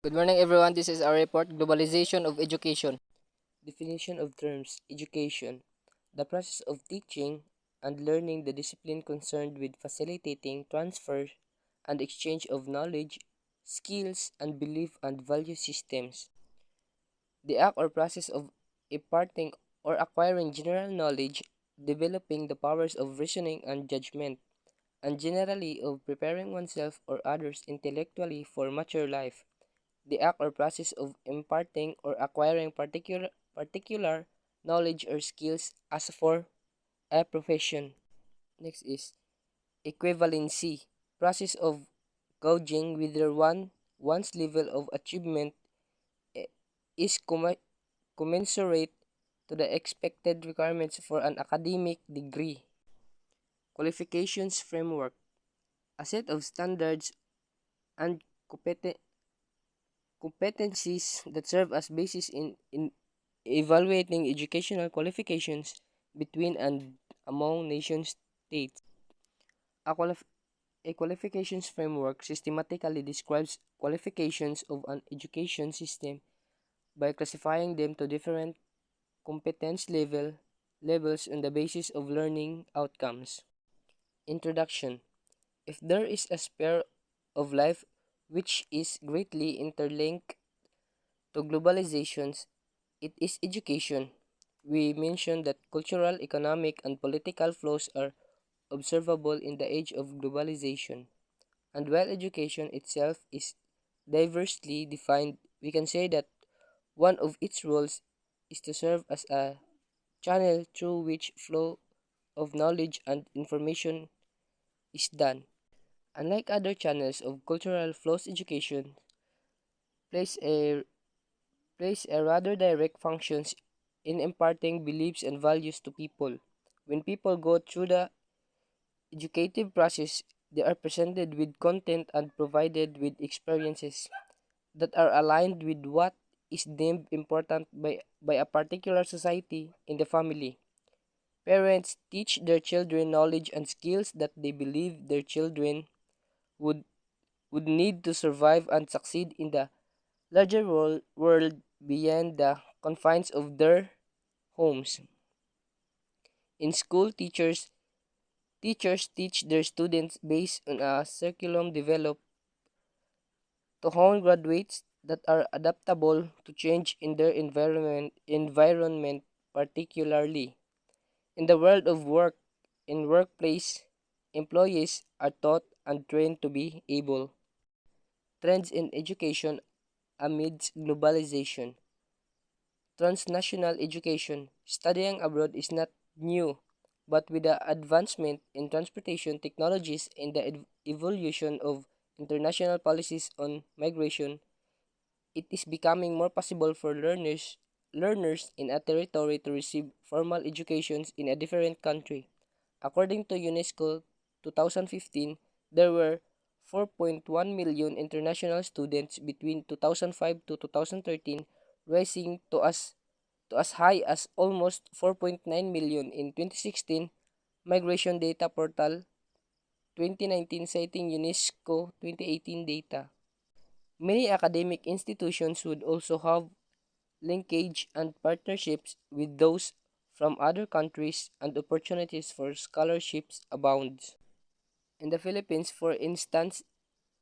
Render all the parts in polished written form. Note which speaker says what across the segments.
Speaker 1: Good morning, everyone. This is our report, Globalization of Education.
Speaker 2: Definition of terms: education, the process of teaching and learning, the discipline concerned with facilitating transfer and exchange of knowledge, skills, and belief and value systems. The act or process of imparting or acquiring general knowledge, developing the powers of reasoning and judgment, and generally of preparing oneself or others intellectually for mature life. The act or process of imparting or acquiring particular knowledge or skills as for a profession. Next is equivalency, process of gauging whether one's level of achievement eh, is commensurate to the expected requirements for an academic degree. Qualifications framework, a set of standards and competencies that serve as basis in evaluating educational qualifications between and among nation states. A, qualif- a qualifications framework systematically describes qualifications of an education system by classifying them to different levels on the basis of learning outcomes. Introduction. If there is a sphere of life which is greatly interlinked to globalizations, it is education. We mentioned that cultural, economic, and political flows are observable in the age of globalization. And while education itself is diversely defined, we can say that one of its roles is to serve as a channel through which flow of knowledge and information is done. Unlike other channels of cultural flows, education plays a plays a rather direct functions in imparting beliefs and values to people. When people go through the educative process, they are presented with content and provided with experiences that are aligned with what is deemed important by a particular society in the family. Parents teach their children knowledge and skills that they believe their children would, would need to survive and succeed in the larger world beyond the confines of their homes. In school, teachers teach their students based on a curriculum developed to hone graduates that are adaptable to change in their environment particularly. In the world of work, in workplace, employees are taught and trained to be able. Trends in education amidst globalization. Transnational education. Studying abroad is not new, but with the advancement in transportation technologies and the evolution of international policies on migration, it is becoming more possible for learners in a territory to receive formal educations in a different country. According to UNESCO 2015, there were 4.1 million international students between 2005 to 2013, rising to as high as almost 4.9 million in 2016. Migration Data Portal 2019 citing UNESCO 2018 data. Many academic institutions would also have linkage and partnerships with those from other countries, and opportunities for scholarships abound. In the Philippines, for instance,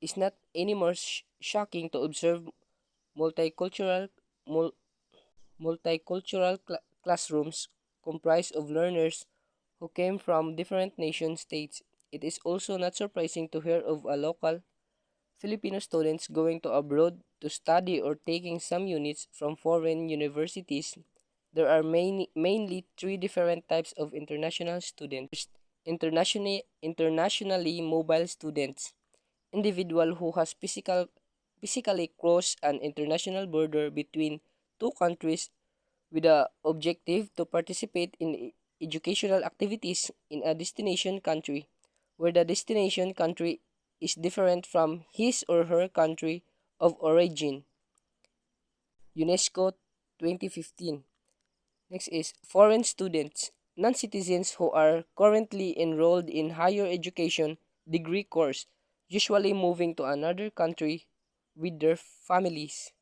Speaker 2: it's not anymore shocking to observe multicultural mul- multicultural classrooms comprised of learners who came from different nation states. It is also not surprising to hear of a local Filipino students going to abroad to study or taking some units from foreign universities. There are mainly three different types of international students. Internationally mobile students, individual who has physically crossed an international border between two countries with the objective to participate in educational activities in a destination country, where the destination country is different from his or her country of origin. UNESCO 2015. Next is foreign students, non-citizens who are currently enrolled in higher education degree course, usually moving to another country with their families.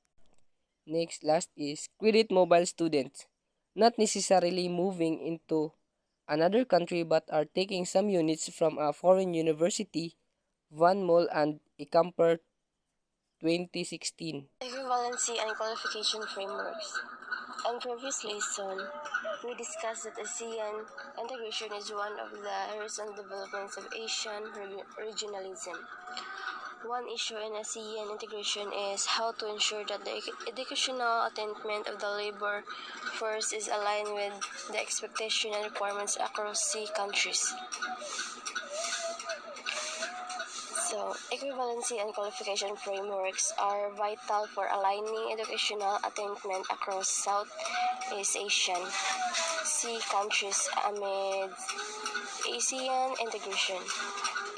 Speaker 2: Last is credit mobile students, not necessarily moving into another country but are taking some units from a foreign university, Van Mol and Ecamper 2016.
Speaker 3: Equivalency and qualification frameworks. On previous lesson, we discussed that ASEAN integration is one of the recent developments of Asian regionalism. One issue in ASEAN integration is how to ensure that the educational attainment of the labor force is aligned with the expectation and requirements across sea countries. So, equivalency and qualification frameworks are vital for aligning educational attainment across Southeast Asian sea countries amid ASEAN integration.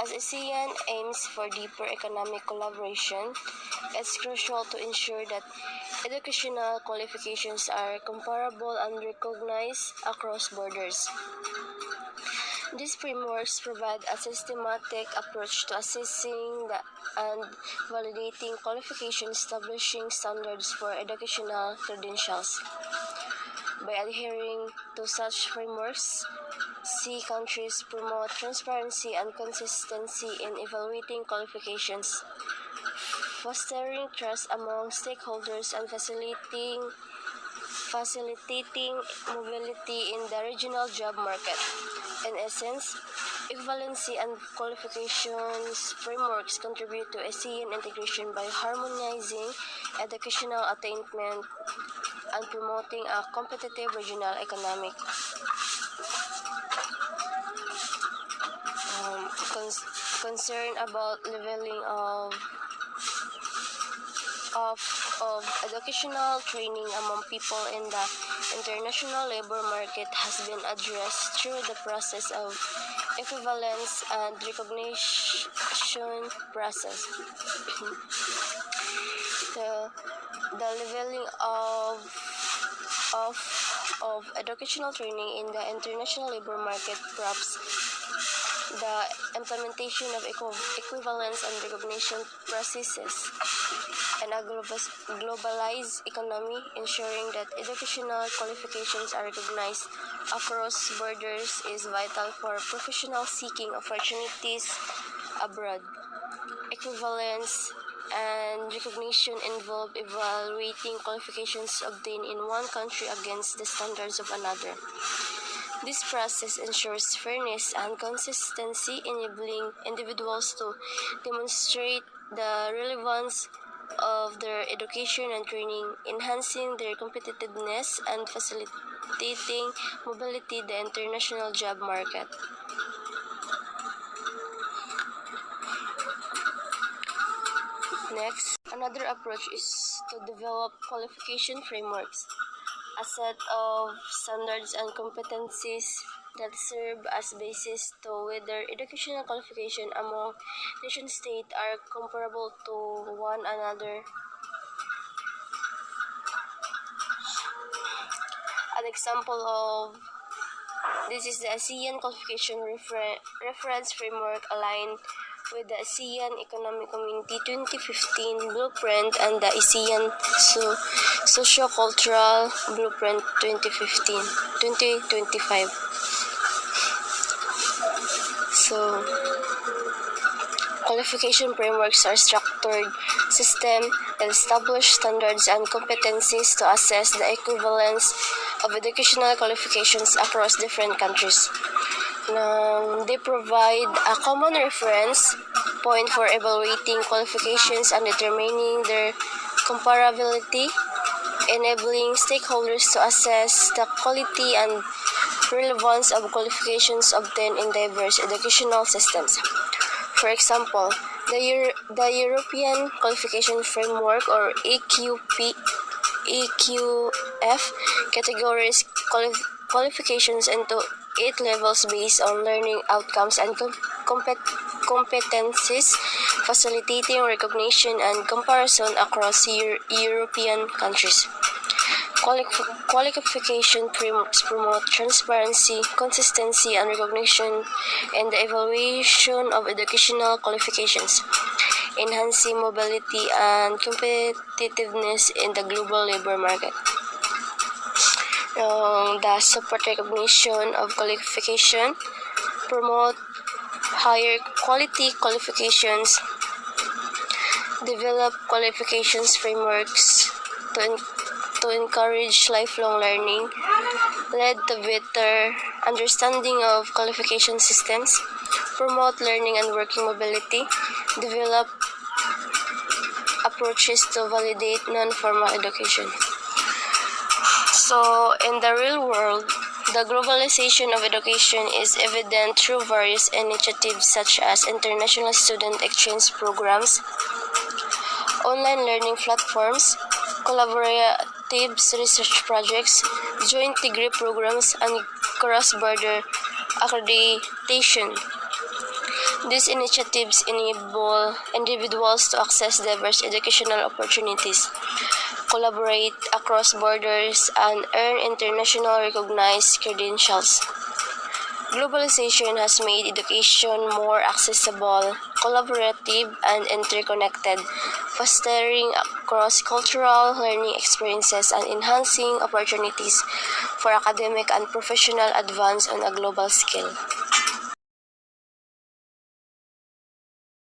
Speaker 3: As ASEAN aims for deeper economic collaboration, it's crucial to ensure that educational qualifications are comparable and recognized across borders. These frameworks provide a systematic approach to assessing and validating qualifications, establishing standards for educational credentials. By adhering to such frameworks, sea countries promote transparency and consistency in evaluating qualifications, fostering trust among stakeholders and facilitating mobility in the regional job market. In essence, equivalency and qualifications frameworks contribute to ASEAN integration by harmonizing educational attainment and promoting a competitive regional economic. Concern about leveling of educational training among people in the international labor market has been addressed through the process of equivalence and recognition process. The leveling of educational training in the international labor market props the implementation of equivalence and recognition processes in a globalized economy, ensuring that educational qualifications are recognized across borders is vital for professionals seeking opportunities abroad. Equivalence and recognition involve evaluating qualifications obtained in one country against the standards of another. This process ensures fairness and consistency, enabling individuals to demonstrate the relevance of their education and training, enhancing their competitiveness and facilitating mobility in the international job market. Next, another approach is to develop qualification frameworks, a set of standards and competencies that serve as basis to whether educational qualification among nation-states are comparable to one another. An example of this is the ASEAN Qualification Reference Framework aligned with the ASEAN Economic Community 2015 Blueprint and the ASEAN Socio-Cultural Blueprint 2025. So, qualification frameworks are structured systems that establish standards and competencies to assess the equivalence of educational qualifications across different countries. They provide a common reference point for evaluating qualifications and determining their comparability, enabling stakeholders to assess the quality and relevance of qualifications obtained in diverse educational systems. For example, the European Qualification Framework, or EQF, categories qualifications into 8 levels based on learning outcomes and competencies, facilitating recognition and comparison across European countries. Qualification frameworks promote transparency, consistency, and recognition in the evaluation of educational qualifications, enhancing mobility and competitiveness in the global labor market. The support recognition of qualification, promote higher quality qualifications, develop qualifications frameworks to encourage lifelong learning, led to better understanding of qualification systems, promote learning and working mobility, develop approaches to validate non-formal education. So, in the real world, the globalization of education is evident through various initiatives such as international student exchange programs, online learning platforms, collaborative research projects, joint degree programs, and cross-border accreditation. These initiatives enable individuals to access diverse educational opportunities, collaborate across borders, and earn international recognized credentials. Globalization has made education more accessible, collaborative, and interconnected, fostering cross-cultural learning experiences and enhancing opportunities for academic and professional advance on a global scale.